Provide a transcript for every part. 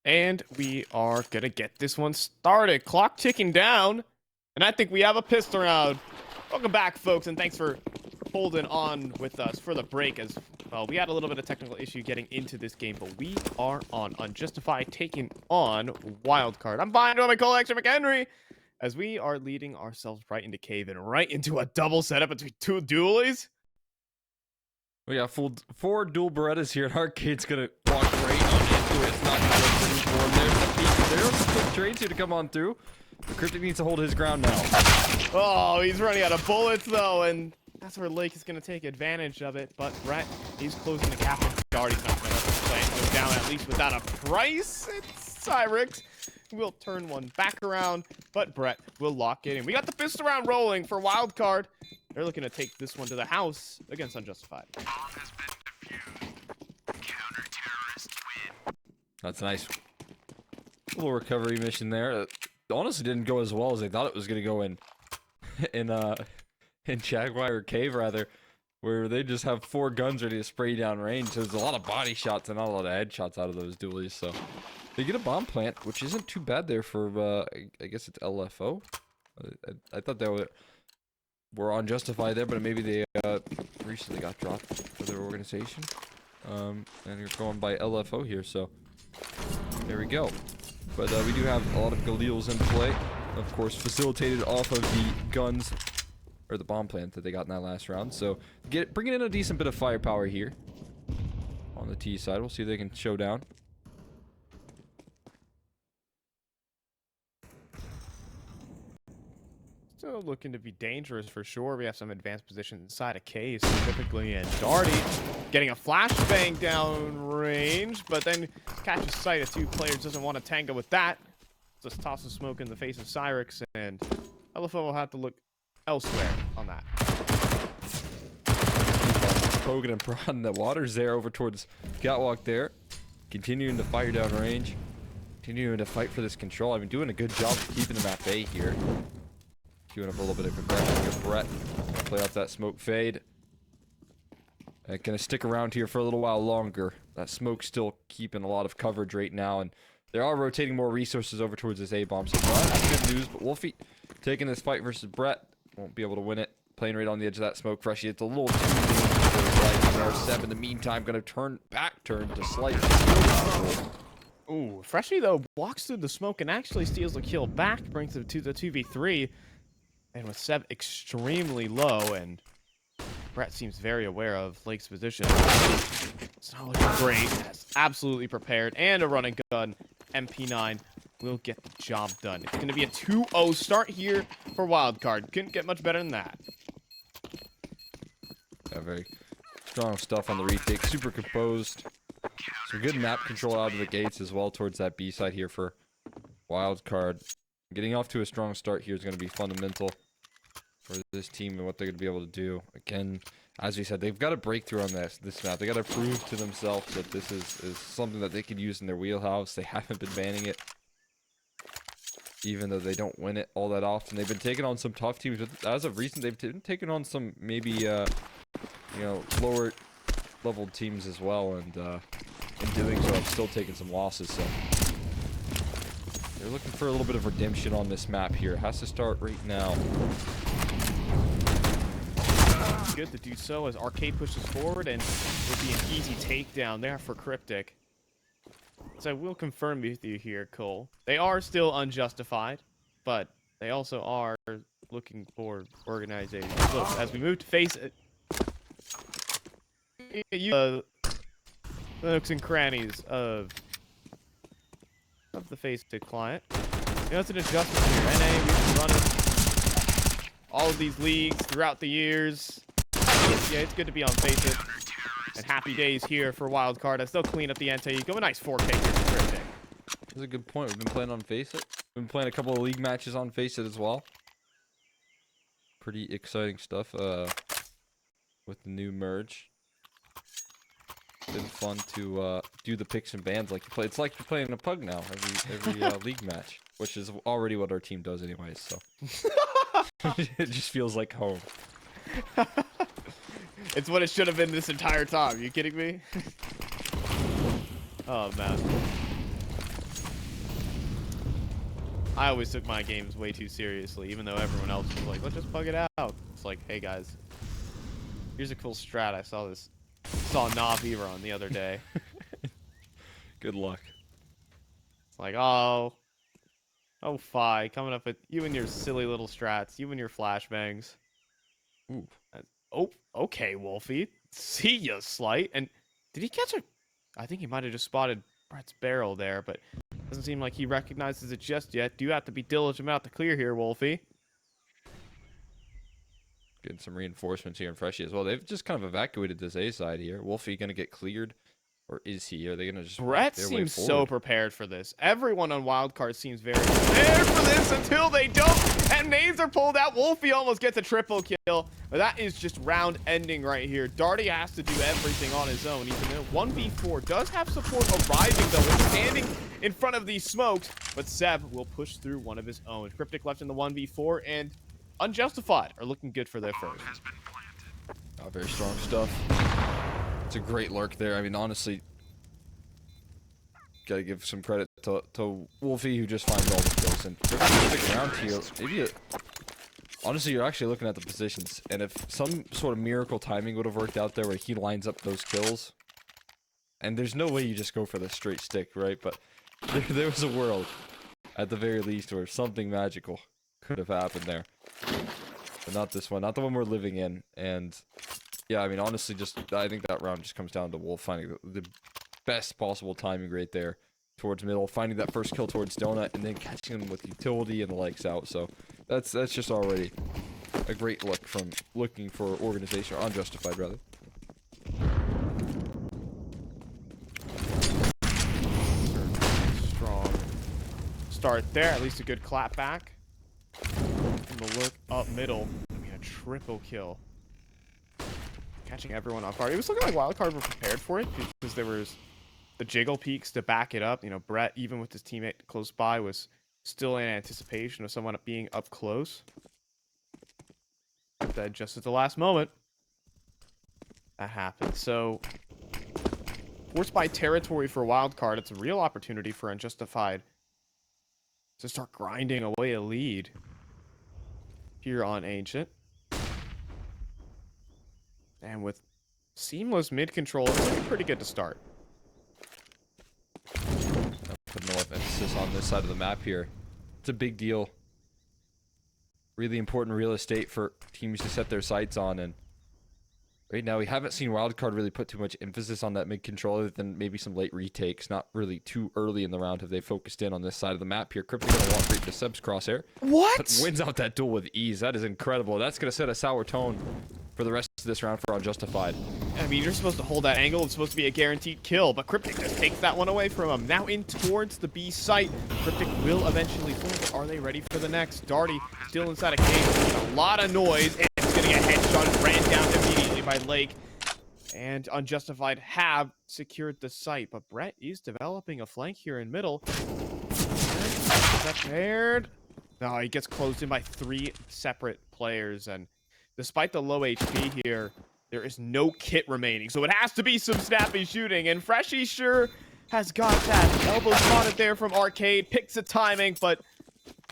And we are gonna get this one started. Clock ticking down, and I think we have a pistol round. Welcome back, folks, and thanks for holding on with us for the break as well. We had a little bit of technical issue getting into this game, but we are on Unjustified taking on Wildcard. I'm behind my colleague McHenry as we are leading ourselves right into cave and right into a double setup between two dualies. We got four dual Berettas here, and Arcade's gonna walk right on into it. It's not gonna go through for him. There's the peak. There's some quick trades here to come on through. Cryptic needs to hold his ground now. Oh, he's running out of bullets though, and that's where Lake is gonna take advantage of it. But Brett, he's closing the gap. Darty's not gonna let this play go down at least without a price. It's Cyrix. We'll turn one back around, but Brett will lock it in. We got the fist around rolling for Wildcard. They're looking to take this one to the house against Unjustified. That's nice. A little recovery mission there. It honestly didn't go as well as they thought it was going to go in Jaguar Cave, rather, where they just have 4 guns ready to spray down range. There's a lot of body shots and not a lot of headshots out of those dualies, so they get a bomb plant, which isn't too bad there for, I guess it's LFO. I thought they were Unjustified there, but maybe they recently got dropped for their organization. And you're going by LFO here, so there we go. But we do have a lot of Galils in play, of course, facilitated off of the guns or the bomb plant that they got in that last round. So bringing in a decent bit of firepower here on the T side. We'll see if they can show down. Still looking to be dangerous for sure. We have some advanced positions inside of K specifically, and Darty getting a flashbang down range, but then catches sight of 2 players, doesn't want to tango with that. Just toss a smoke in the face of Cyrix, and LFO will have to look elsewhere on that. Poking and prodding the waters there over towards Catwalk there. Continuing to fire down range. Continuing to fight for this control. I've been doing a good job of keeping them at bay here. Queuing up a little bit of aggression here. Brett gonna play off that smoke fade. Gonna stick around here for a little while longer. That smoke's still keeping a lot of coverage right now, and they are rotating more resources over towards this A-bomb. So that's good news, but Wolfie taking this fight versus Brett won't be able to win it. Playing right on the edge of that smoke. Freshie, it's a little too dangerous for his life. R7 in the meantime gonna turn to slice. Ooh, Freshie though walks through the smoke and actually steals the kill back, brings it to the 2v3. And with Seb extremely low, and Brett seems very aware of Lake's position. It's not looking great. That's absolutely prepared. And a running gun. MP9 will get the job done. It's going to be a 2-0 start here for Wildcard. Couldn't get much better than that. Yeah, very strong stuff on the retake. Super composed. Some good map control out of the gates as well towards that B side here for Wildcard. Getting off to a strong start here is going to be fundamental for this team and what they're going to be able to do. Again, as we said, they've got to break through on this map. They got to prove to themselves that this is something that they could use in their wheelhouse. They haven't been banning it, even though they don't win it all that often. They've been taking on some tough teams, but as of recent, they've been taking on some maybe lower leveled teams as well, and in doing so, have still taken some losses. So they're looking for a little bit of redemption on this map here. It has to start right now. Good to do so as Arcade pushes forward, and will be an easy takedown there for Cryptic. So I will confirm with you here, Cole. They are still Unjustified, but they also are looking for organization. Look, as we move to face it, the nooks and crannies of the face-to client. You know, it's an adjustment here. NA, we've been running all of these leagues throughout the years. Yeah, it's good to be on Face-It. And happy days here for Wildcard as they'll clean up the anti-eco. A nice 4K here for Cryptic. That's a good point. We've been playing on Face-It. We've been playing a couple of league matches on Face-It as well. Pretty exciting stuff with the new merge. Been fun to do the picks and bans like you play. It's like you're playing a pug now every league match, which is already what our team does anyways. So it just feels like home. It's what it should have been this entire time. You kidding me? Oh man. I always took my games way too seriously, even though everyone else was like, let's just bug it out. It's like, hey guys, here's a cool strat. I saw Navi run the other day. Good luck. It's like, oh, Fi, coming up with you and your silly little strats, you and your flashbangs. Ooh. Oh, okay, Wolfie. See ya, Slight. And did he catch a... I think he might have just spotted Brett's barrel there, but doesn't seem like he recognizes it just yet. Do you have to be diligent about the clear here, Wolfie? Getting some reinforcements here in Freshie as well. They've just kind of evacuated this A side here. Wolfie going to get cleared? Or is he? Are they going to just... Brett seems so prepared for this. Everyone on Wildcard seems very prepared for this until they don't. And nades are pulled out. Wolfie almost gets a triple kill. But that is just round ending right here. Darty has to do everything on his own. Even though 1v4 does have support arriving, though, and standing in front of these smokes. But Seb will push through one of his own. Cryptic left in the 1v4, and Unjustified are looking good for their first. Oh, very strong stuff. It's a great lurk there. I mean, honestly, gotta give some credit to Wolfie, who just finds all the kills. And stick around here. Maybe honestly, you're actually looking at the positions, and if some sort of miracle timing would have worked out there where he lines up those kills, and there's no way you just go for the straight stick, right? But there was a world, at the very least, where something magical could have happened there. But not this one, not the one we're living in. And yeah, I mean, honestly, I think that round just comes down to Wolf finding the best possible timing right there towards middle, finding that first kill towards Donut, and then catching him with utility and the likes out. So that's just already a great look from looking for organization, or Unjustified rather. Strong start there, at least a good clap back. And the look up middle. I mean, a triple kill. Catching everyone off guard. It was looking like Wildcard were prepared for it because there was the jiggle peaks to back it up. You know, Brett, even with his teammate close by, was still in anticipation of someone being up close. But then just at the last moment, that happened. So, forced by territory for Wildcard, it's a real opportunity for Unjustified to start grinding away a lead here on Ancient. And with seamless mid control, it's looking pretty good to start. Put more emphasis on this side of the map here. It's a big deal. Really important real estate for teams to set their sights on, and right now we haven't seen Wildcard really put too much emphasis on that mid control, other than maybe some late retakes. Not really too early in the round have they focused in on this side of the map here. Cryptic gonna walk right to Seb's crosshair. What? But wins out that duel with ease. That is incredible. That's gonna set a sour tone for the rest of this round for Unjustified. I mean, you're supposed to hold that angle. It's supposed to be a guaranteed kill, but Cryptic just takes that one away from him. Now in towards the B site. Cryptic will eventually fall, but are they ready for the next? Darty still inside a cage. A lot of noise, and it's getting a headshot. Ran down immediately by Lake. And Unjustified have secured the site, but Brett is developing a flank here in middle. Prepared. No, he gets closed in by 3 separate players, and despite the low HP here, there is no kit remaining, so it has to be some snappy shooting, and Freshie sure has got that. Elbow spotted there from Arcade, picks the timing, but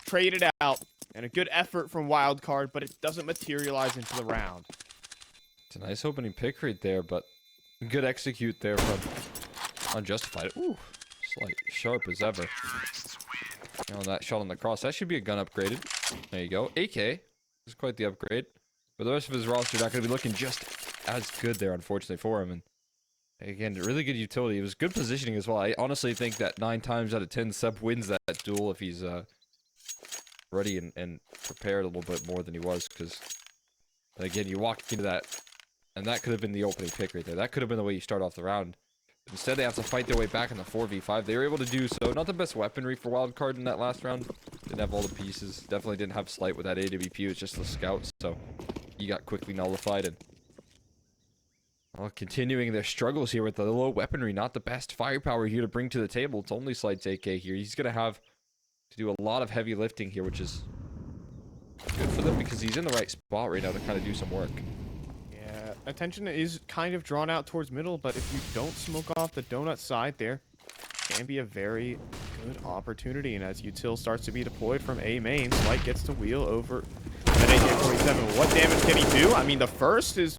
traded out. And a good effort from Wildcard, but it doesn't materialize into the round. It's a nice opening pick right there, but good execute there from Unjustified. Ooh, slight sharp as ever. You know, that shot on the cross, that should be a gun upgraded. There you go. AK is quite the upgrade. But the rest of his roster not going to be looking just as good there, unfortunately, for him. And again, really good utility. It was good positioning as well. I honestly think that 9 times out of 10, Seb wins that duel if he's ready and prepared a little bit more than he was. Because, again, you walk into that, and that could have been the opening pick right there. That could have been the way you start off the round. But instead, they have to fight their way back in the 4v5. They were able to do so. Not the best weaponry for Wildcard in that last round. Didn't have all the pieces. Definitely didn't have Slight with that AWP. It was just the scouts. So he got quickly nullified. And continuing their struggles here with the low weaponry. Not the best firepower here to bring to the table. It's only Slight's AK here. He's going to have to do a lot of heavy lifting here, which is good for them because he's in the right spot right now to kind of do some work. Yeah, attention is kind of drawn out towards middle, but if you don't smoke off the donut side there, can be a very good opportunity. And as Util starts to be deployed from A main, Slight gets to wheel over at AK-47. What damage can he do? I mean, the first is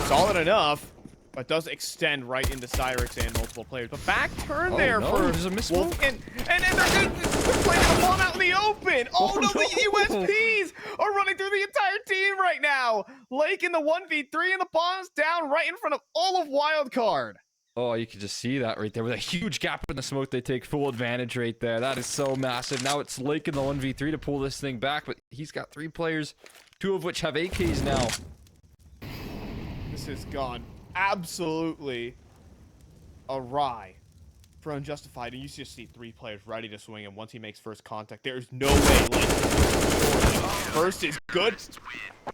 solid enough, but does extend right into Cyrix and multiple players. But back turn there for there's a miss Wolf, and they're playing the ball out in the open. Oh, no, the USPs are running through the entire team right now. Lake in the 1v3, and the bomb's down right in front of all of Wildcard. Oh, you can just see that right there with a huge gap in the smoke. They take full advantage right there. That is so massive. Now it's Lake in the 1v3 to pull this thing back, but he's got 3 players, 2 of which have AKs now. This has gone absolutely awry for Unjustified, and you just see 3 players ready to swing, and once he makes first contact, there's no way Lake first is good,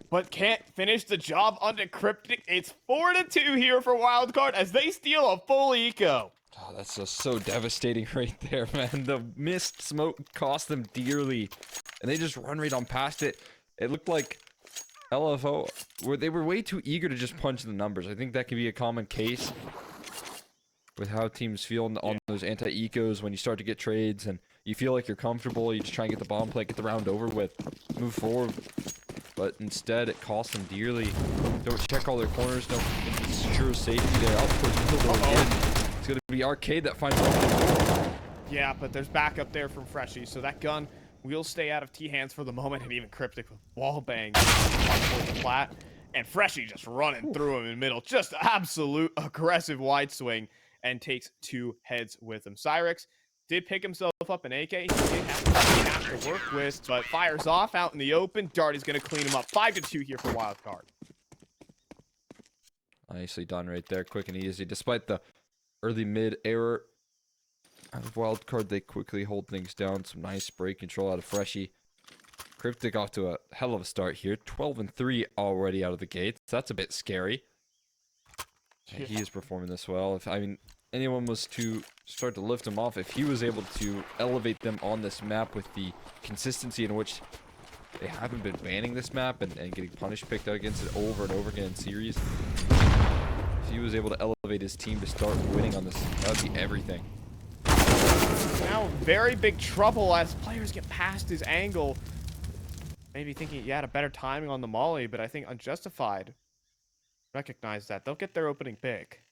but can't finish the job under Cryptic. It's 4-2 here for Wildcard as they steal a full eco. Oh, that's just so devastating right there, man. The missed smoke cost them dearly, and they just run right on past it. It looked like LFO, where they were way too eager to just punch the numbers. I think that can be a common case with how teams feel on those anti-ecos when you start to get trades and you feel like you're comfortable. You just try and get the bomb play, get the round over with, move forward. But instead, it costs them dearly. Don't check all their corners. Don't ensure safety there. Out towards the middle again. It's going to be Arcade that finds one. Yeah, but there's backup there from Freshie, so that gun will stay out of T hands for the moment, and even Cryptic with wall bang towards the plat. And Freshie just running through him in the middle. Just absolute aggressive wide swing, and takes 2 heads with him. Cyrix did pick himself up an AK. He did have to work with, but fires off out in the open. Darty's going to clean him up. 5-2 here for Wildcard. Nicely done right there. Quick and easy. Despite the early mid error out of Wildcard, they quickly hold things down. Some nice spray control out of Freshie. Cryptic off to a hell of a start here. 12-3 already out of the gates. That's a bit scary. Yeah. He is performing this well. If anyone was to start to lift him off, if he was able to elevate them on this map with the consistency in which they haven't been banning this map and getting punished picked out against it over and over again in series, if he was able to elevate his team to start winning on this, that would be everything. Now very big trouble as players get past his angle. Maybe thinking he had a better timing on the molly, but I think Unjustified recognize that. They'll get their opening pick.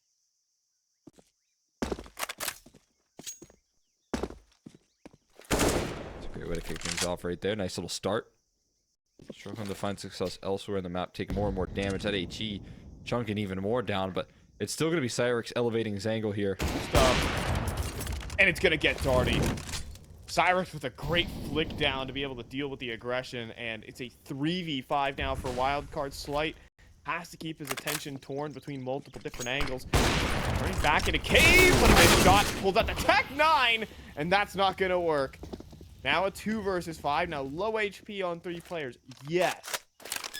It's a great way to kick things off right there. Nice little start. Struggling to find success elsewhere in the map, taking more and more damage. That HE chunking even more down, but it's still going to be Cyrix elevating his angle here. And it's going to get Darty. Cyrix with a great flick down to be able to deal with the aggression, and it's a 3v5 now for Wildcard. Slight has to keep his attention torn between multiple different angles. Turning back into cave, but a missed shot pulls out the Tech 9, and that's not going to work. Now a 2 versus 5. Now low HP on 3 players. Yes.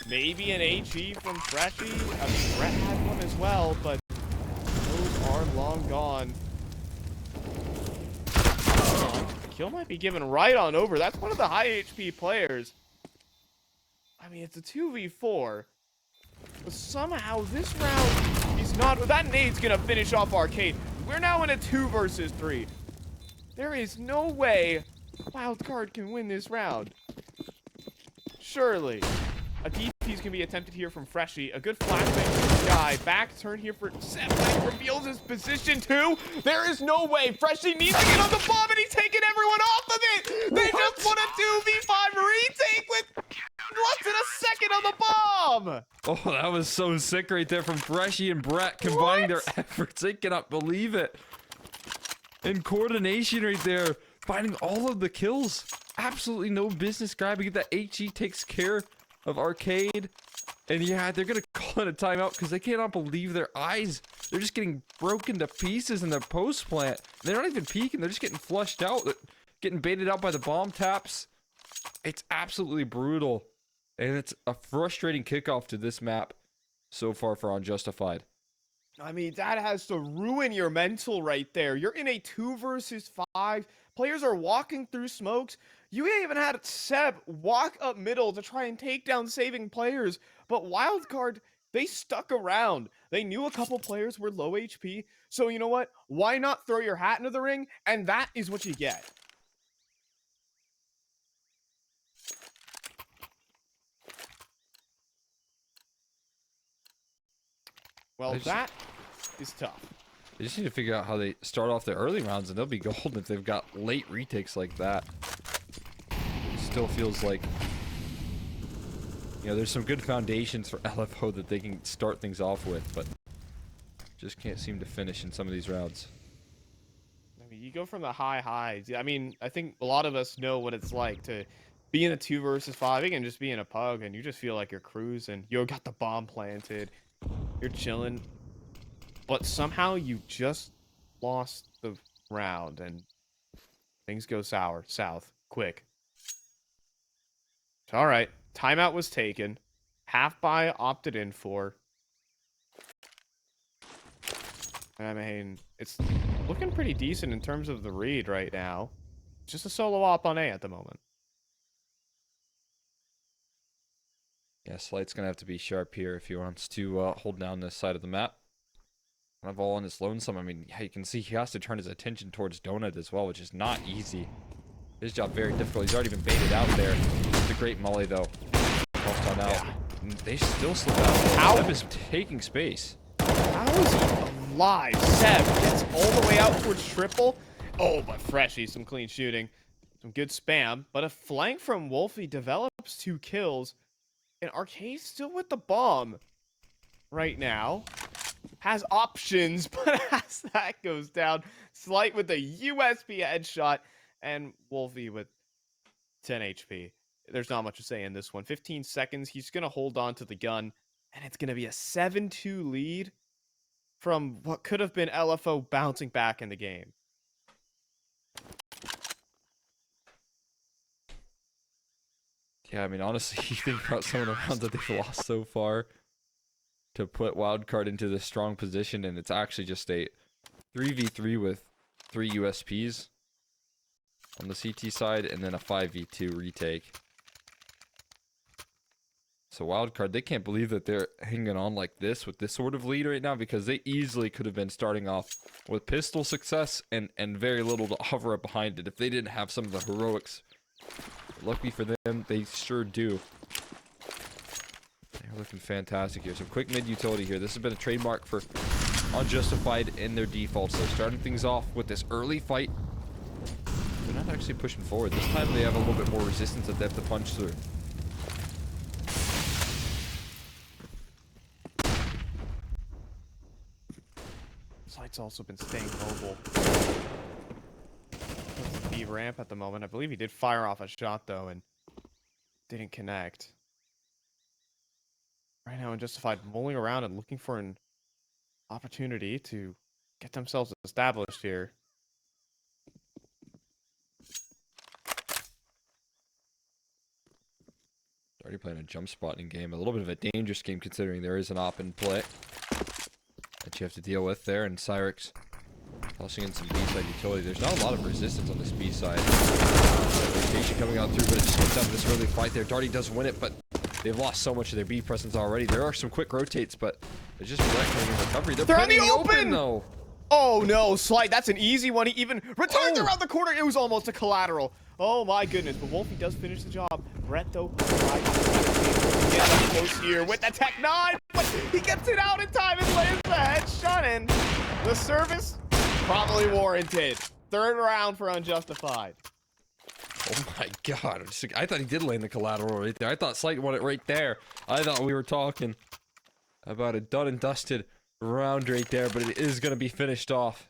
Maybe an HE from Freshie. I mean, Brett had one as well, but those are long gone. Kill might be given right on over. That's one of the high HP players. I mean, it's a 2v4. But somehow this round is not... That nade's going to finish off Arcade. We're now in a 2 versus 3. There is no way Wildcard can win this round. Surely. A DP's can be attempted here from Freshie. A good flashbang from the guy. Back turn here for Seb. Reveals his position too. There is no way. Freshie needs to get on the bomb, and he's taking everyone off of it. They just won a 2v5 retake with less than a second on the bomb. Oh, that was so sick right there from Freshie and Brett combining their efforts. I cannot believe it. In coordination right there, finding all of the kills. Absolutely no business grabbing it. That HE takes care of Arcade, and yeah, they're gonna call it a timeout because they cannot believe their eyes. They're just getting broken to pieces in their post plant. They're not even peeking, they're just getting flushed out, getting baited out by the bomb taps. It's absolutely brutal, and it's a frustrating kickoff to this map so far for Unjustified. I mean, that has to ruin your mental right there. You're in a 2 versus 5. Players are walking through smokes. You even had Seb walk up middle to try and take down saving players. But Wildcard, they stuck around. They knew a couple players were low HP, So you know what? Why not throw your hat into the ring? And that is what you get. Well, that is tough. They just need to figure out how they start off their early rounds, and they'll be golden if they've got late retakes like that. It still feels like, you know, there's some good foundations for LFO that they can start things off with, but just can't seem to finish in some of these rounds. I mean, you go from the high highs. I mean, I think a lot of us know what it's like to be in a 2 versus 5 and just be in a pug, and you just feel like you're cruising. You got the bomb planted. You're chilling. But somehow you just lost the round, and things go south, quick. All right, timeout was taken. Half buy opted in for. I mean, it's looking pretty decent in terms of the read right now. Just a solo op on A at the moment. Yeah, Slight's gonna have to be sharp here if he wants to hold down this side of the map. Kind of all on his lonesome. I mean, yeah, you can see he has to turn his attention towards Donut as well, which is not easy. His job very difficult. He's already been baited out there. It's a great molly though. Tossed on out. Yeah. They still slip out. How? Seb is taking space. How is he alive? Seb gets all the way out towards triple. Oh, but Freshy, some clean shooting. Some good spam. But a flank from Wolfie develops 2 kills. And Arcade's still with the bomb right now. Has options, but as that goes down, Slight with the USB headshot, and Wolfie with 10 HP. There's not much to say in this one. 15 seconds. He's going to hold on to the gun, and it's going to be a 7-2 lead from what could have been LFO bouncing back in the game. Yeah, I mean, honestly, you think about some of the rounds that they've lost so far to put Wildcard into this strong position, and it's actually just a 3v3 with 3 USPs on the CT side, and then a 5v2 retake. So Wildcard, they can't believe that they're hanging on like this with this sort of lead right now, because they easily could have been starting off with pistol success and very little to hover up behind it if they didn't have some of the heroics. Lucky for them, they sure do. They're looking fantastic here. Some quick mid utility here. This has been a trademark for Unjustified in their defaults. They're starting things off with this early fight. They're not actually pushing forward. This time they have a little bit more resistance that they have to punch through. Slight's also been staying mobile. B ramp at the moment. I believe he did fire off a shot though and didn't connect. Right now Unjustified mulling around and looking for an opportunity to get themselves established here. Already playing a jump spotting game. A little bit of a dangerous game considering there is an op in play that you have to deal with there, and Cyrix tossing in some B-side utility. There's not a lot of resistance on this B-side. Rotation coming out through, but it just comes down to this early fight there. Darty does win it, but they've lost so much of their B presence already. There are some quick rotates, but it's just reckoning recovery. They're on the open though. Oh no, Slight, that's an easy one. He even returns around the corner. It was almost a collateral. Oh my goodness, but Wolfie does finish the job. Brett though, gets up close here with the Tech 9, but he gets it out in time and lays the headshot in. The service, probably warranted. 3rd round for Unjustified. Oh my god, I thought he did land the collateral right there. I thought Slight won it right there. I thought we were talking about a done and dusted round right there, but it is going to be finished off.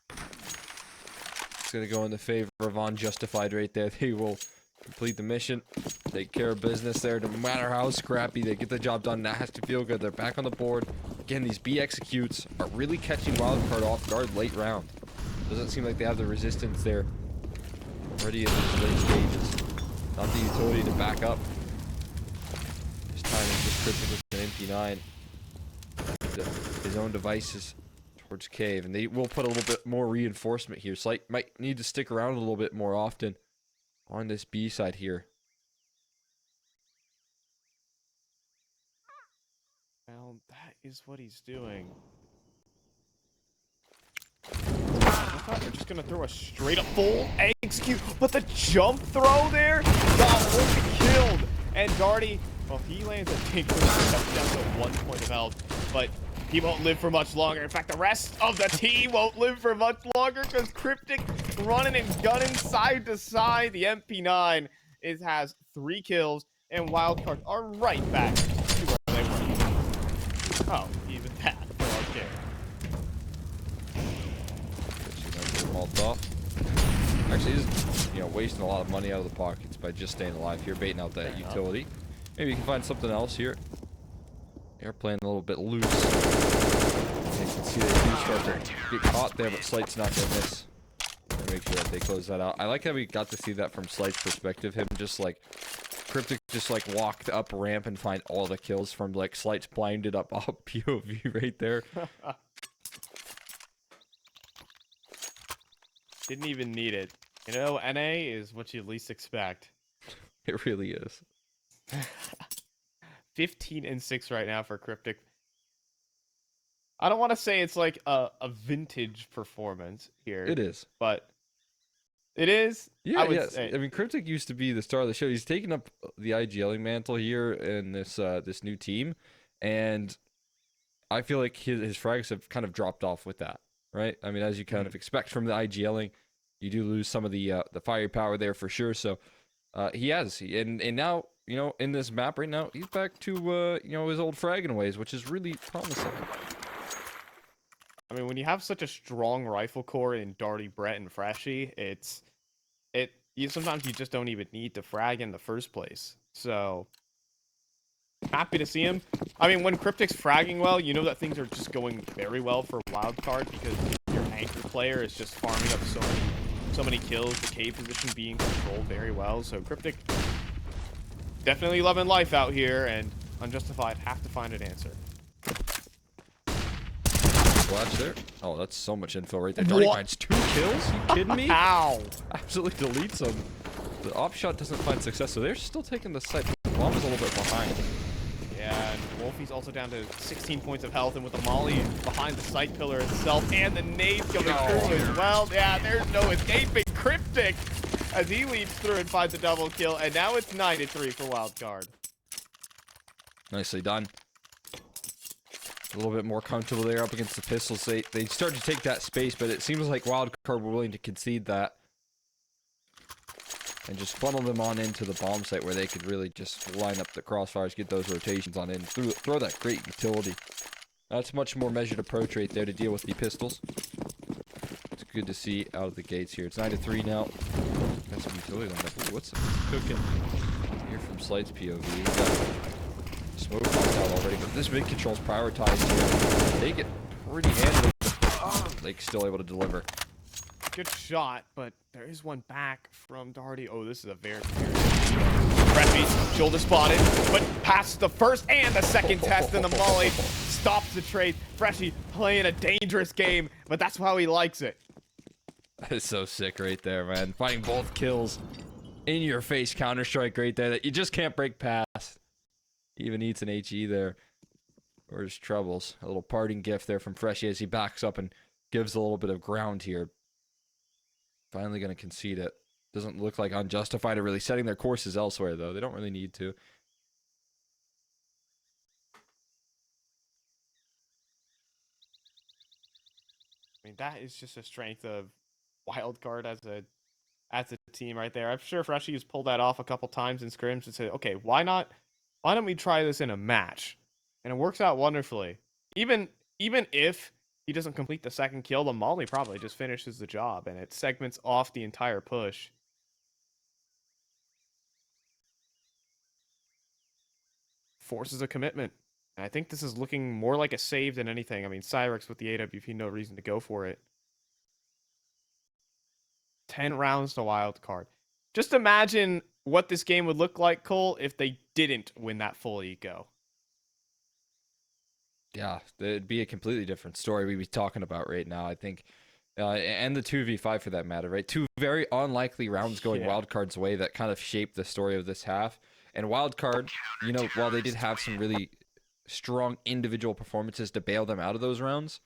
It's going to go in the favor of Unjustified right there. They will complete the mission, take care of business there. No matter how scrappy, they get the job done. That has to feel good. They're back on the board. Again, these B executes are really catching Wildcard off guard late round. Doesn't seem like they have the resistance there already in these late stages. Not the utility to back up. This time it's just cryptic with an MP9. His own devices towards Cave, and they will put a little bit more reinforcement here. Slight might need to stick around a little bit more often on this B side here. Well, that is what he's doing. Wildcard are just going to throw a straight up full execute. But the jump throw there got Wolfie killed. And Darty, well, he lands a tinker down to 1 point of health. But he won't live for much longer. In fact, the rest of the team won't live for much longer because Cryptic running and gunning side to side. The MP9 has 3 kills, and Wildcard are right back to where they were. Oh, even that for our kill. Actually, he's wasting a lot of money out of the pockets by just staying alive here, baiting out that utility. Maybe you can find something else here. They're playing a little bit loose. You can see they do start to get caught there, but Slight's not going to miss. And make sure that they close that out. I like how we got to see that from Slight's perspective. Him just like, Cryptic just like walked up ramp and find all the kills from like Slight's blinded up POV right there. Didn't even need it. You know, NA is what you least expect. It really is. 15-6 right now for Cryptic. I don't want to say it's like a vintage performance here. It is. But it is. Yeah, yes. I mean, Cryptic used to be the star of the show. He's taken up the IGLing mantle here in this this new team. And I feel like his frags have kind of dropped off with that, right? I mean, as you kind of expect from the IGLing, you do lose some of the firepower there for sure. So he has. And now, in this map right now, he's back to, his old fragging ways, which is really promising. I mean, when you have such a strong rifle core in Darty, Brett, and Freshy, sometimes you just don't even need to frag in the first place. So, happy to see him. I mean, when Cryptic's fragging well, you know that things are just going very well for Wildcard because your anchor player is just farming up so many kills, the K position being controlled very well. So Cryptic definitely loving life out here, and Unjustified have to find an answer. Watch there. Oh, that's so much info right there. Darty finds 2 kills? You kidding me? Ow! Absolutely deletes them. The op shot doesn't find success, so they're still taking the site. The bomb is a little bit behind. Yeah, and Wolfie's also down to 16 points of health, and with the molly behind the site pillar itself, and the nade coming through as well. Yeah, there's no escaping Cryptic as he leads through and finds a double kill, and now it's 9-3 for Wildcard. Nicely done. A little bit more comfortable there up against the pistols. They start to take that space, but it seems like Wildcard were willing to concede that and just funnel them on into the bomb site where they could really just line up the crossfires, get those rotations on in, throw that great utility. That's a much more measured approach right there to deal with the pistols. It's good to see out of the gates here. It's 9-3 now. Got some utility on that. Ooh, what's cooking here from Slight's POV? We got smoke popped out already, but this mid control's prioritized here. They get pretty handily. Lake's still able to deliver. Good shot, but there is one back from Darty. Oh, this is a very Preppy, shoulder spotted, but past the first and the second test, and the molly stops the trade. Freshy playing a dangerous game, but that's how he likes it. That is so sick right there, man. Finding both kills in your face Counter-Strike right there that you just can't break past. He even eats an HE there. Or his troubles. A little parting gift there from Freshy as he backs up and gives a little bit of ground here. Finally going to concede it. Doesn't look like Unjustified are really setting their courses elsewhere, though. They don't really need to. I mean, that is just a strength of Wildcard as a team right there. I'm sure Freshy has pulled that off a couple times in scrims and said, okay, why don't we try this in a match? And it works out wonderfully. Even if he doesn't complete the second kill, the molly probably just finishes the job, and it segments off the entire push. Forces a commitment. And I think this is looking more like a save than anything. I mean, Cyrex with the AWP, no reason to go for it. 10 rounds to Wildcard. Just imagine what this game would look like, Cole, if they didn't win that full eco. Yeah, it'd be a completely different story we'd be talking about right now, I think. And the 2v5 for that matter, right? 2 very unlikely rounds going Wildcard's way that kind of shaped the story of this half. And Wildcard, you know, while they did have some really strong individual performances to bail them out of those rounds,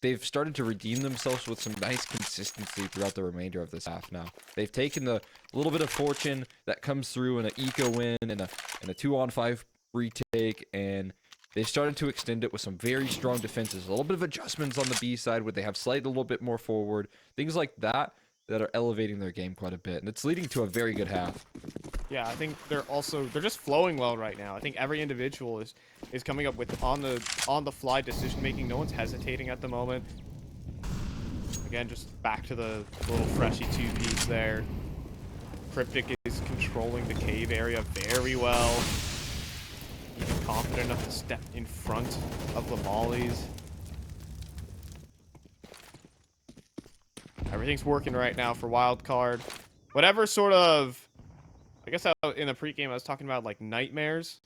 they've started to redeem themselves with some nice consistency throughout the remainder of this half now. They've taken the little bit of fortune that comes through in an eco win and a 2-on-5 retake, and they've started to extend it with some very strong defenses. A little bit of adjustments on the B side where they have slid a little bit more forward. Things like that are elevating their game quite a bit, and it's leading to a very good half. Yeah, I think they're just flowing well right now. I think every individual is coming up with on the fly decision making. No one's hesitating at the moment. Again, just back to the little freshy 2-piece there. Cryptic is controlling the cave area very well. He's confident enough to step in front of the mollies. Everything's working right now for Wildcard. Whatever sort of, I guess in the pregame I was talking about like nightmares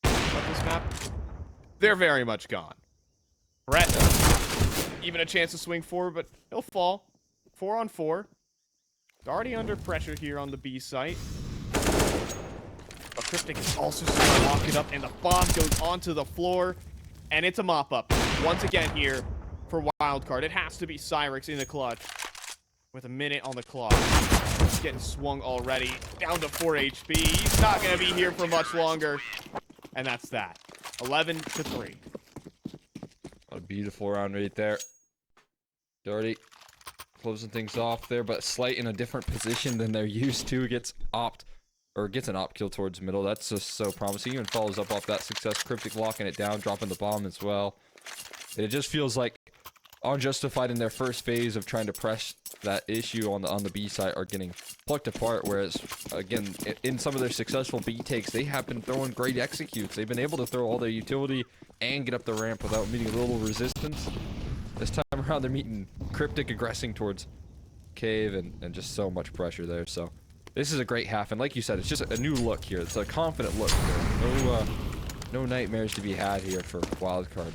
of this map. They're very much gone. Brett, even a chance to swing forward, but he'll fall. 4-on-4. Already under pressure here on the B site. But Cryptic is also starting to lock it up, and the bomb goes onto the floor, and it's a mop-up. Once again here for Wildcard. It has to be Cyrix in the clutch with a minute on the clock. He's getting swung already. Down to 4 HP. He's not going to be here for much longer. And that's that. 11-3. A beautiful round right there. Dirty closing things off there, but Slight in a different position than they're used to. Gets an op kill towards middle. That's just so promising. Even follows up off that success. Cryptic locking it down, dropping the bomb as well. It just feels like Unjustified in their first phase of trying to press that issue on the B side are getting plucked apart, whereas again in some of their successful B takes they have been throwing great executes. They've been able to throw all their utility and get up the ramp without meeting a little resistance. This time around they're meeting Cryptic aggressing towards Cave and just so much pressure there. So this is a great half, and like you said, it's just a new look here. It's a confident look here. No nightmares to be had here for Wildcard.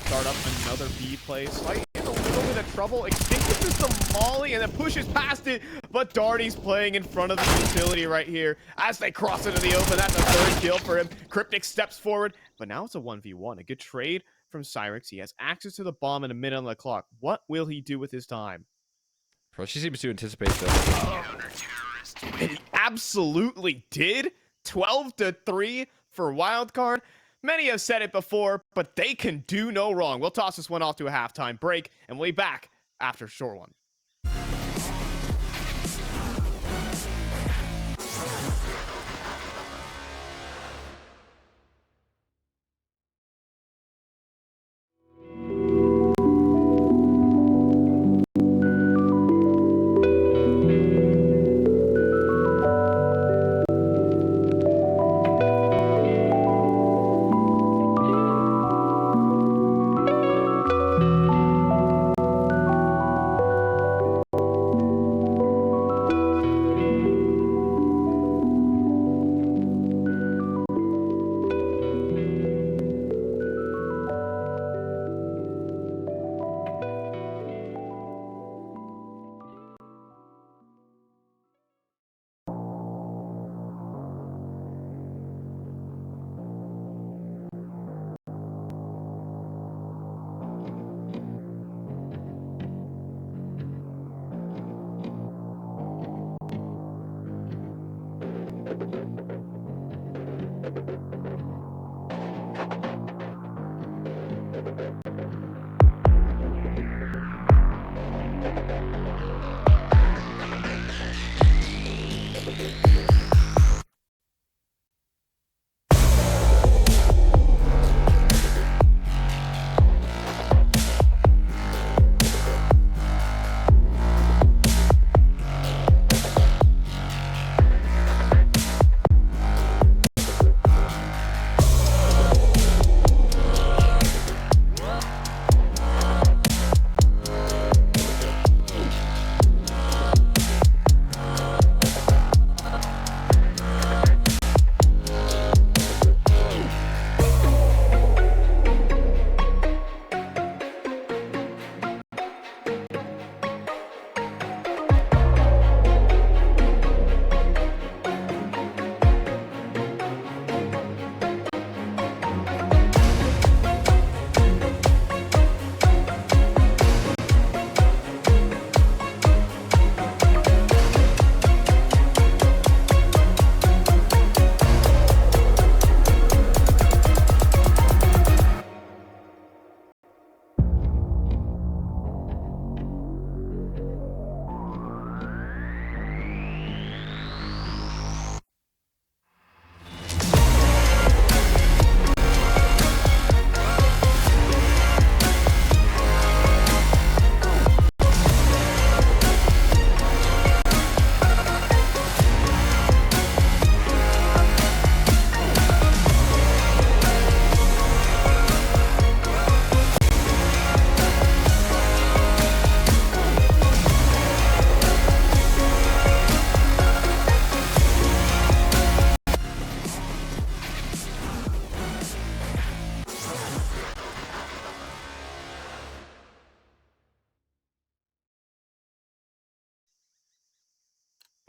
Start up another B play. Slight in a little bit of trouble. Extinguishes the molly and then pushes past it. But Darty's playing in front of the utility right here. As they cross into the open, that's a third kill for him. Cryptic steps forward. But now it's a 1v1. A good trade from Cyrix. He has access to the bomb in a minute on the clock. What will he do with his time? She seems to anticipate that. And he absolutely did. 12-3 for Wildcard. Many have said it before, but they can do no wrong. We'll toss this one off to a halftime break, and we'll be back after a short one.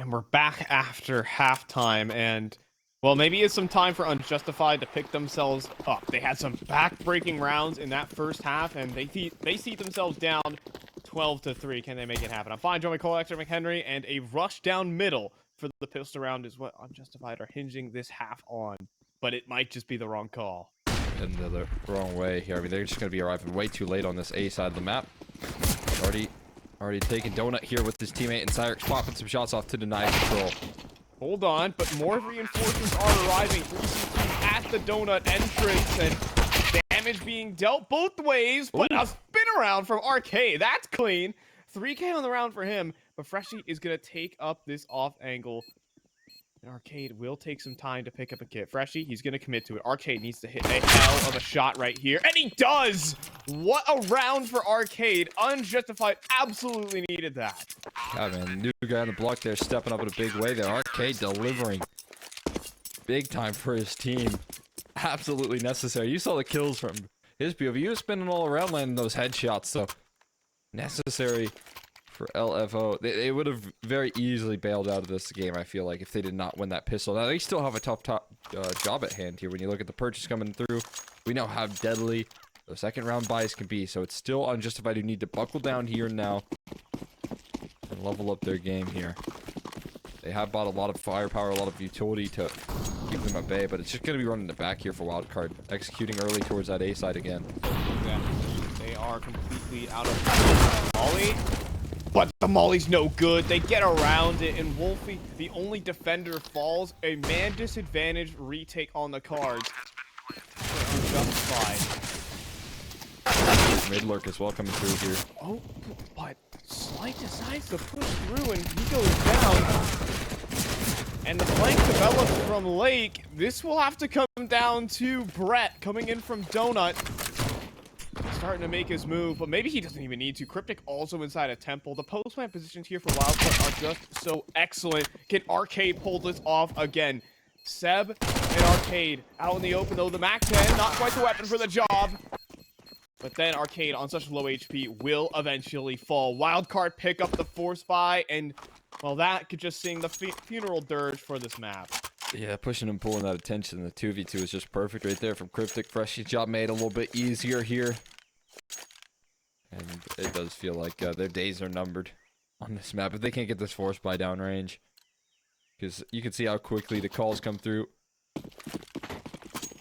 And we're back after halftime, and well, maybe it's some time for Unjustified to pick themselves up. They had some back-breaking rounds in that first half, and they see themselves down 12-3. Can they make it happen? I'm fine. Joey Collector, McHenry, and a rush down middle for the pistol round is what Unjustified are hinging this half on, but it might just be the wrong call. And the wrong way here. I mean, they're just going to be arriving way too late on this A side of the map. Already taking Donut here with his teammate, and Cyrix popping some shots off to deny control. Hold on, but more reinforcements are arriving. 3CT at the Donut entrance, and damage being dealt both ways, but a spin around from Arcade. That's clean. 3K on the round for him, but Freshie is going to take up this off angle. And Arcade will take some time to pick up a kit. Freshie, he's going to commit to it. Arcade needs to hit a hell of a shot right here. And he does! What a round for Arcade. Unjustified absolutely needed that. Yeah, man. New guy on the block there stepping up in a big way there. Arcade delivering. Big time for his team. Absolutely necessary. You saw the kills from his POV. He was spinning all around landing those headshots, so necessary for LFO. They would have very easily bailed out of this game, I feel like, if they did not win that pistol. Now, they still have a tough job at hand here. When you look at the purchase coming through, we know how deadly those second round buys can be. So it's still Unjustified who need to buckle down here and now and level up their game here. They have bought a lot of firepower, a lot of utility to keep them at bay, but it's just going to be running it back here for Wildcard, executing early towards that A side again. Yeah, they are completely out of Molly. But the Molly's no good. They get around it, and Wolfie, the only defender, falls. A man disadvantage retake on the cards. Unjustified. Mid lurk as well coming through here. Oh, but Slight decides to push through, and he goes down. And the flank develops from Lake. This will have to come down to Brett coming in from Donut. Starting to make his move, but maybe he doesn't even need to. Cryptic also inside a temple. The post plant positions here for Wildcard are just so excellent. Can Arcade pull this off again? Seb and Arcade out in the open, though. The Mac 10, not quite the weapon for the job. But then Arcade, on such low HP, will eventually fall. Wildcard pick up the force buy, and, well, that could just sing the funeral dirge for this map. Yeah, pushing and pulling that attention. The 2v2 is just perfect right there from Cryptic. Freshie's job made a little bit easier here. And it does feel like their days are numbered on this map if they can't get this force buy downrange. Because you can see how quickly the calls come through.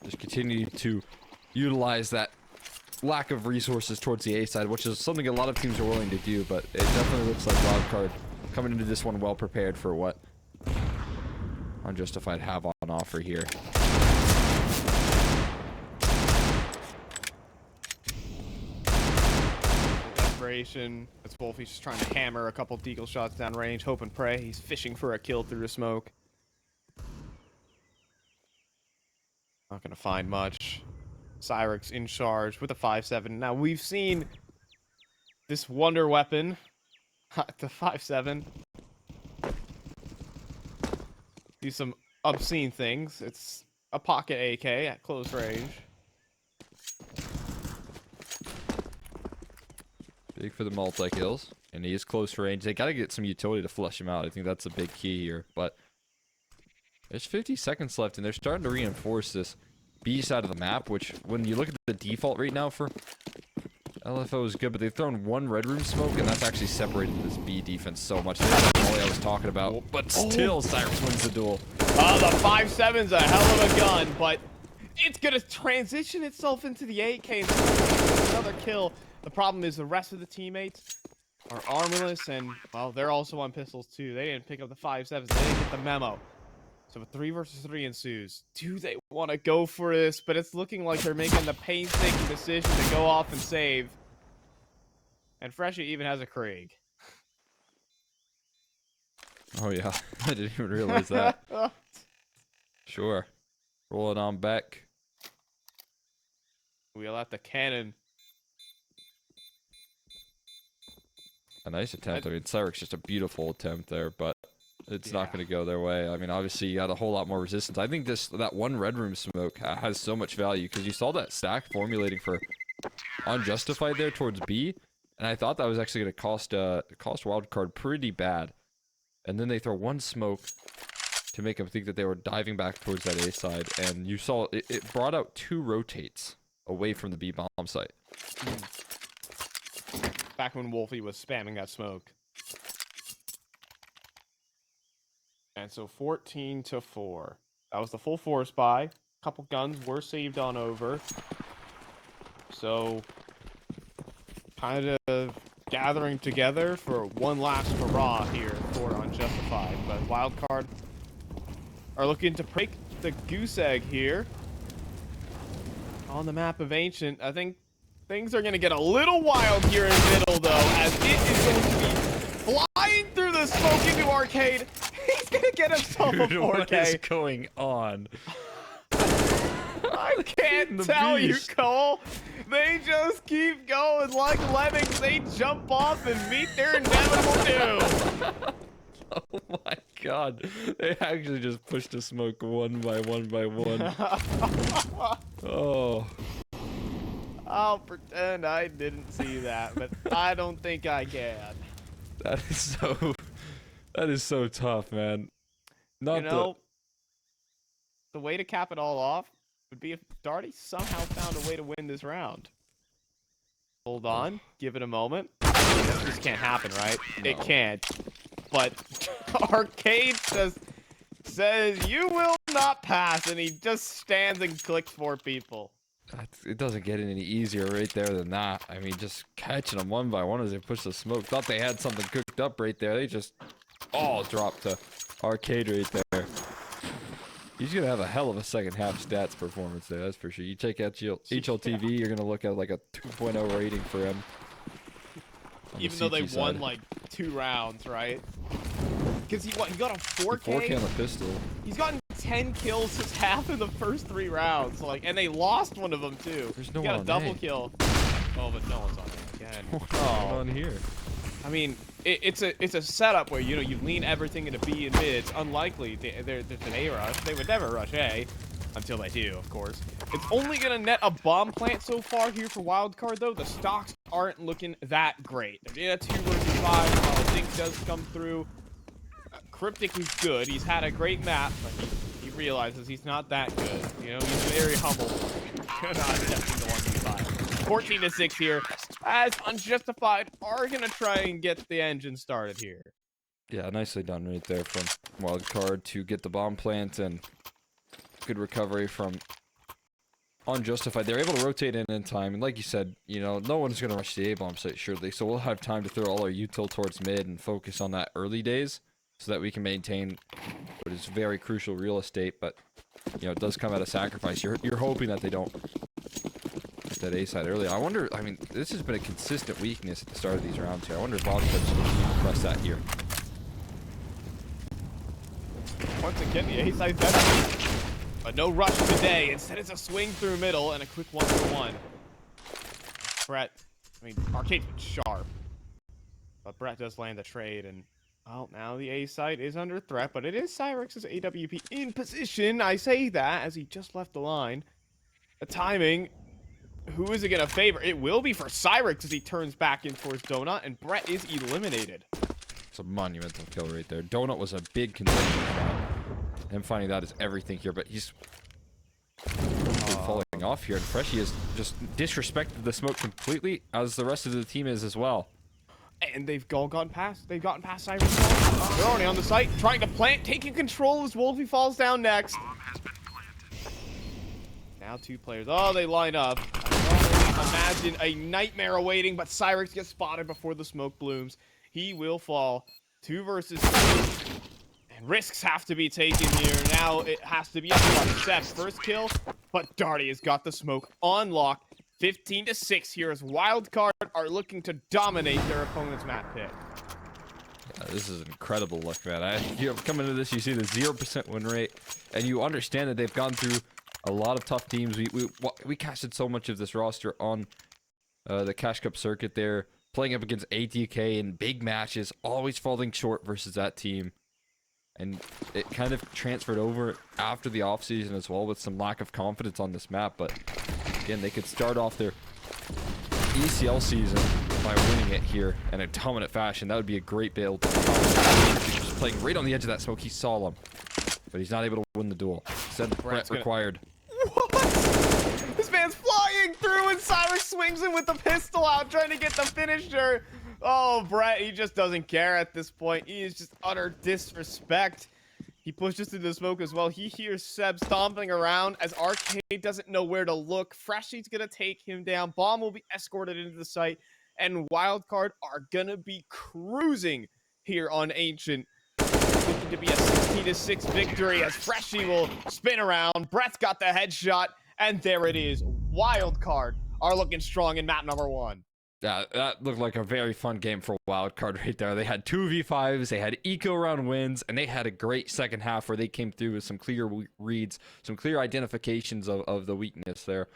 Just continue to utilize that lack of resources towards the A side, which is something a lot of teams are willing to do, but it definitely looks like Wildcard coming into this one well prepared for what Unjustified have on offer here. Desperation. It's Wolfie's just trying to hammer a couple deagle shots down range, hope and pray. He's fishing for a kill through the smoke. Not gonna find much. Cyrix in charge with a 5-7. Now we've seen this wonder weapon, the 5-7, do some obscene things. It's a pocket AK at close range. Big for the multi-kills, and he is close range. They gotta get some utility to flush him out. I think that's a big key here, but there's 50 seconds left, and they're starting to reinforce this B side of the map, which, when you look at the default right now for LFO, is good, but they've thrown one red room smoke, and that's actually separated this B defense so much. That's all I was talking about, but still, Cyrix wins the duel. The 5-7's a hell of a gun, but it's gonna transition itself into the AK and another kill. The problem is the rest of the teammates are armorless, and, well, they're also on pistols too. They didn't pick up the 5-7s. They didn't get the memo. So a 3 versus 3 ensues. Do they want to go for this? But it's looking like they're making the painstaking decision to go off and save. And Freshie even has a Krieg. Oh yeah, I didn't even realize that. Sure. Roll it on back. We'll have the cannon. A nice attempt. I mean, Cyrix just a beautiful attempt there, but it's not going to go their way. I mean, obviously, you got a whole lot more resistance. I think that one red room smoke has so much value, because you saw that stack formulating for Unjustified there towards B, and I thought that was actually going to cost Wildcard pretty bad. and then they throw one smoke to make them think that they were diving back towards that A side, and you saw it brought out 2 rotates away from the B bomb site. Back when Wolfie was spamming that smoke. And so 14-4. That was the full force buy. A couple guns were saved on over. So kind of gathering together for one last hurrah here for Unjustified. But Wildcard are looking to break the goose egg here on the map of Ancient. I think things are going to get a little wild here in middle, though, as it is going to be flying through the smoke into Arcade. He's going to get himself a 4K. What is going on? I can't tell you, Cole. They just keep going like lemmings. They jump off and meet their inevitable doom. Oh my god. They actually just pushed the smoke one by one. Oh. I'll pretend I didn't see that, but I don't think I can. That is so tough, man. You know, the way to cap it all off would be if Darty somehow found a way to win this round. Hold on, give it a moment. This can't happen, right? No. It can't. But Arcade just says, you will not pass, and he just stands and clicks 4 people. It doesn't get any easier right there than that. I mean, just catching them one by one as they push the smoke. Thought they had something cooked up right there. They just all dropped to Arcade right there. He's going to have a hell of a second half stats performance there, that's for sure. You check out HLTV, you're going to look at like a 2.0 rating for him. Even though they won like 2 rounds, right? Because he got a 4K. 4K on the pistol. He's gotten 10 kills his half in the first 3 rounds. Like, and they lost one of them too. There's no he one got a double kill. Oh, but no one's on it again. What's going on here? I mean, it's a setup where, you know, you lean everything into B and mid. It's unlikely there's an A rush. They would never rush A until they do, of course. It's only gonna net a bomb plant so far here for Wildcard, though. The stocks aren't looking that great. They're in a 2 versus 5. Zink does come through. Cryptic is good. He's had a great map, but he realizes he's not that good. You know, he's very humble. Not attempting the 1v5. 14-6 here, as Unjustified are gonna try and get the engine started here. Yeah, nicely done right there from Wildcard to get the bomb plant, and good recovery from Unjustified. They're able to rotate in time, and like you said, you know, no one's gonna rush the A-bomb site, surely, so we'll have time to throw all our util towards mid and focus on that early days, so that we can maintain what is very crucial real estate, but, you know, it does come at a sacrifice. You're hoping that they don't get that A side early. I wonder, I mean, this has been a consistent weakness at the start of these rounds here. I wonder if Wildcard's going to press that here. Once again, the A side better. But no rush today. Instead, it's a swing through middle and a quick 1-for-1. Brett, I mean, Arcade's been sharp. But Brett does land the trade, and well, now the A site is under threat, but it is Cyrix's AWP in position. I say that as he just left the line. The timing, who is it going to favor? It will be for Cyrix as he turns back in towards Donut, and Brett is eliminated. It's a monumental kill right there. Donut was a big contender. Him finding that is everything here, but he's falling off here, and Freshie has just disrespected the smoke completely, as the rest of the team is as well. And they've all gone past. They've gotten past Cyrix. They're already on the site, trying to plant, taking control as Wolfie falls down next. Now 2 players. Oh, they line up. I can only imagine a nightmare awaiting, but Cyrix gets spotted before the smoke blooms. He will fall. 2 versus 3. And risks have to be taken here. Now it has to be a step. First kill, but Darty has got the smoke on lock. 15-6 here as Wildcard are looking to dominate their opponent's map pick. Yeah, this is incredible luck, man. You come into this, you see the 0% win rate, and you understand that they've gone through a lot of tough teams. We casted so much of this roster on the Cash Cup circuit there, playing up against ATK in big matches, always falling short versus that team. And it kind of transferred over after the offseason as well, with some lack of confidence on this map, but again, they could start off their ECL season by winning it here in a dominant fashion. That would be a great build. playing right on the edge of that smoke. He saw him, but he's not able to win the duel. Said Brett required. What? This man's flying through and Cyrus swings him with the pistol out trying to get the finisher. Oh, Brett, he just doesn't care at this point. He is just utter disrespect. He pushes through the smoke as well. He hears Seb stomping around as Arcade doesn't know where to look. Freshy's going to take him down. Bomb will be escorted into the site. And Wildcard are going to be cruising here on Ancient. Looking to be a 16-6 victory as Freshy will spin around. Brett's got the headshot. And there it is. Wildcard are looking strong in map number 1. Yeah, that looked like a very fun game for Wildcard right there. They had 2v5s, they had eco round wins, and they had a great second half where they came through with some clear reads, some clear identifications of the weakness there.